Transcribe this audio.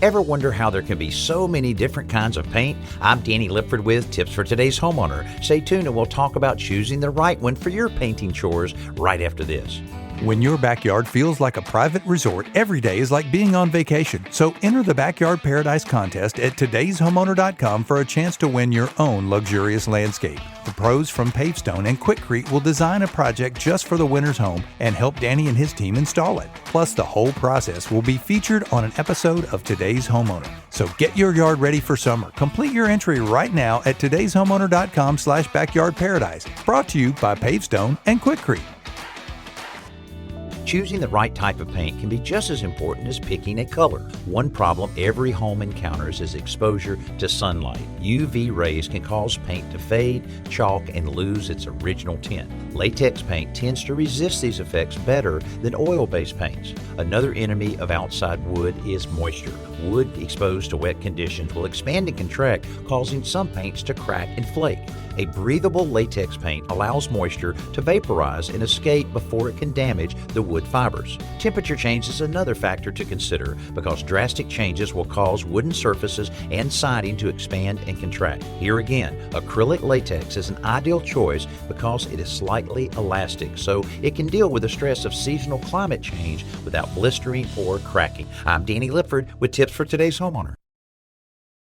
Ever wonder how there can be so many different kinds of paint? I'm Danny Lipford with Tips for Today's Homeowner. Stay tuned and we'll talk about choosing the right one for your painting chores right after this. When your backyard feels like a private resort, every day is like being on vacation. So enter the Backyard Paradise contest at todayshomeowner.com for a chance to win your own luxurious landscape. The pros from Pavestone and Quikrete will design a project just for the winner's home and help Danny and his team install it. Plus, the whole process will be featured on an episode of Today's Homeowner. So get your yard ready for summer. Complete your entry right now at todayshomeowner.com/backyardparadise. Brought to you by Pavestone and Quikrete. Choosing the right type of paint can be just as important as picking a color. One problem every home encounters is exposure to sunlight. UV rays can cause paint to fade, chalk, and lose its original tint. Latex paint tends to resist these effects better than oil-based paints. Another enemy of outside wood is moisture. Wood exposed to wet conditions will expand and contract, causing some paints to crack and flake. A breathable latex paint allows moisture to vaporize and escape before it can damage the wood fibers. Temperature change is another factor to consider because drastic changes will cause wooden surfaces and siding to expand and contract. Here again, acrylic latex is an ideal choice because it is slightly elastic, so it can deal with the stress of seasonal climate change without blistering or cracking. I'm Danny Lipford with Tips for Today's Homeowner.